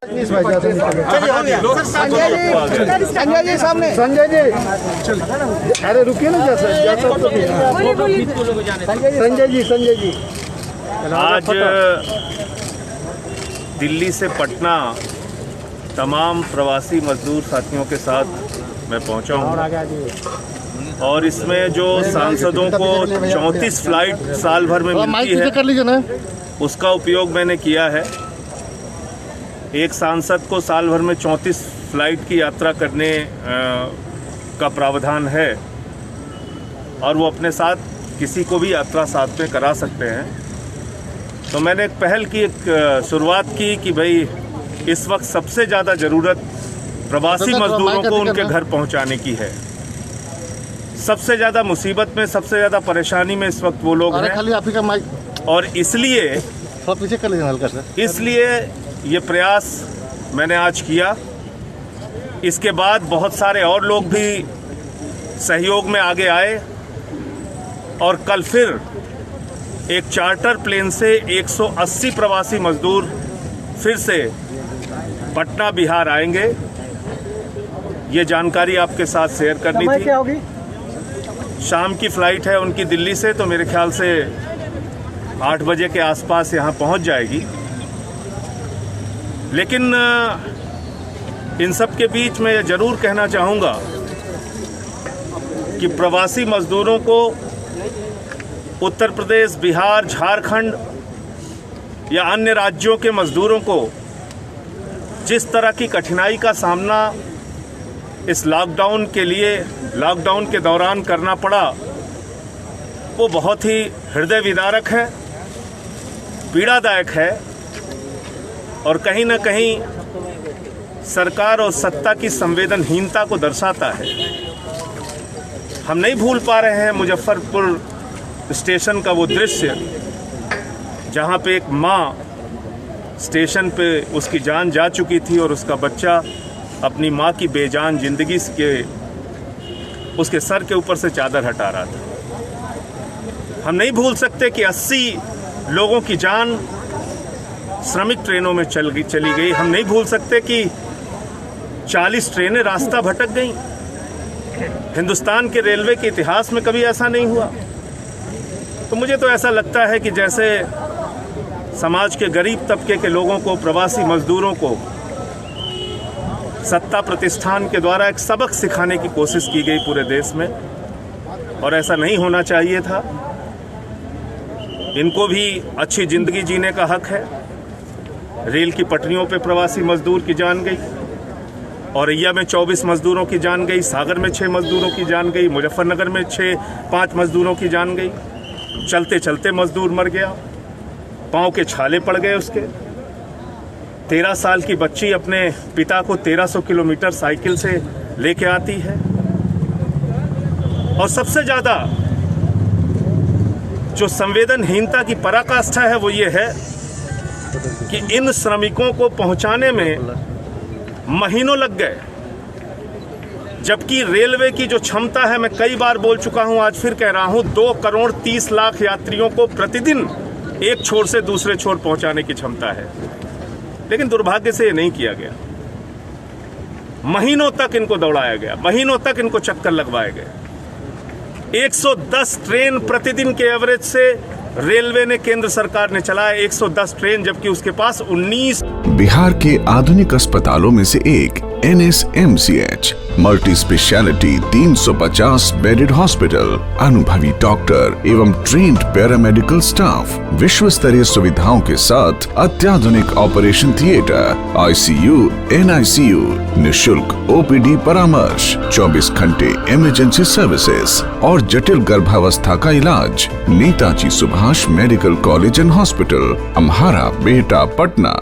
संजय जी सामने, संजय जी, अरे रुकिए ना, संजय जी। आज दिल्ली से पटना तमाम प्रवासी मजदूर साथियों के साथ मैं पहुंचा हूं और इसमें जो सांसदों को 34 फ्लाइट साल भर में मिलती है उसका उपयोग मैंने किया है। एक सांसद को साल भर में 34 फ्लाइट की यात्रा करने का प्रावधान है और वो अपने साथ किसी को भी यात्रा साथ में करा सकते हैं। तो मैंने एक पहल की, एक शुरुआत की कि भाई इस वक्त सबसे ज़्यादा ज़रूरत प्रवासी मजदूरों को उनके घर पहुंचाने की है। सबसे ज़्यादा मुसीबत में, सबसे ज़्यादा परेशानी में इस वक्त वो लोग हैं और इसलिए ये प्रयास मैंने आज किया। इसके बाद बहुत सारे और लोग भी सहयोग में आगे आए और कल फिर एक चार्टर प्लेन से 180 प्रवासी मजदूर फिर से पटना बिहार आएंगे। ये जानकारी आपके साथ शेयर करनी थी। क्या होगी? शाम की फ़्लाइट है उनकी दिल्ली से, तो मेरे ख्याल से 8 बजे के आसपास यहाँ पहुँच जाएगी। लेकिन इन सब के बीच मैं ये ज़रूर कहना चाहूँगा कि प्रवासी मज़दूरों को उत्तर प्रदेश, बिहार, झारखंड या अन्य राज्यों के मज़दूरों को जिस तरह की कठिनाई का सामना इस लॉकडाउन के दौरान करना पड़ा, वो बहुत ही हृदय विदारक है, पीड़ादायक है और कहीं ना कहीं सरकार और सत्ता की संवेदनहीनता को दर्शाता है। हम नहीं भूल पा रहे हैं मुजफ्फरपुर स्टेशन का वो दृश्य जहाँ पे एक माँ स्टेशन पे उसकी जान जा चुकी थी और उसका बच्चा अपनी माँ की बेजान जिंदगी के उसके सर के ऊपर से चादर हटा रहा था। हम नहीं भूल सकते कि 80 लोगों की जान श्रमिक ट्रेनों में चली गई। हम नहीं भूल सकते कि 40 ट्रेनें रास्ता भटक गईं। हिंदुस्तान के रेलवे के इतिहास में कभी ऐसा नहीं हुआ। तो मुझे तो ऐसा लगता है कि जैसे समाज के गरीब तबके के लोगों को, प्रवासी मजदूरों को सत्ता प्रतिष्ठान के द्वारा एक सबक सिखाने की कोशिश की गई पूरे देश में, और ऐसा नहीं होना चाहिए था। इनको भी अच्छी ज़िंदगी जीने का हक है। रेल की पटरियों पे प्रवासी मजदूर की जान गई, औरैया में 24 मजदूरों की जान गई, सागर में 6 मजदूरों की जान गई, मुजफ्फरनगर में 5 मजदूरों की जान गई। चलते चलते मजदूर मर गया, पाँव के छाले पड़ गए उसके। 13 साल की बच्ची अपने पिता को 1300 किलोमीटर साइकिल से लेके आती है। और सबसे ज़्यादा जो संवेदनहीनता की पराकाष्ठा है वो ये है कि इन श्रमिकों को पहुंचाने में महीनों लग गए, जबकि रेलवे की जो क्षमता है, मैं कई बार बोल चुका हूं, आज फिर कह रहा हूं, 2 करोड़ 30 लाख यात्रियों को प्रतिदिन एक छोर से दूसरे छोर पहुंचाने की क्षमता है। लेकिन दुर्भाग्य से ये नहीं किया गया। महीनों तक इनको दौड़ाया गया, महीनों तक इनको चक्कर लगवाए गए। 110 ट्रेन प्रतिदिन के एवरेज से रेलवे ने, केंद्र सरकार ने चलाया 110 ट्रेन, जबकि उसके पास 19। बिहार के आधुनिक अस्पतालों में से एक NSMCH multi speciality 350 bedded hospital, अनुभवी डॉक्टर एवं ट्रेन्ड पैरामेडिकल स्टाफ, विश्व स्तरीय सुविधाओं के साथ अत्याधुनिक ऑपरेशन थिएटर, ICU, NICU, निशुल्क OPD परामर्श, 24 घंटे इमरजेंसी सर्विसेज और जटिल गर्भावस्था का इलाज। Netaji Subhash medical college and hospital, Amhara, Bihta, Patna.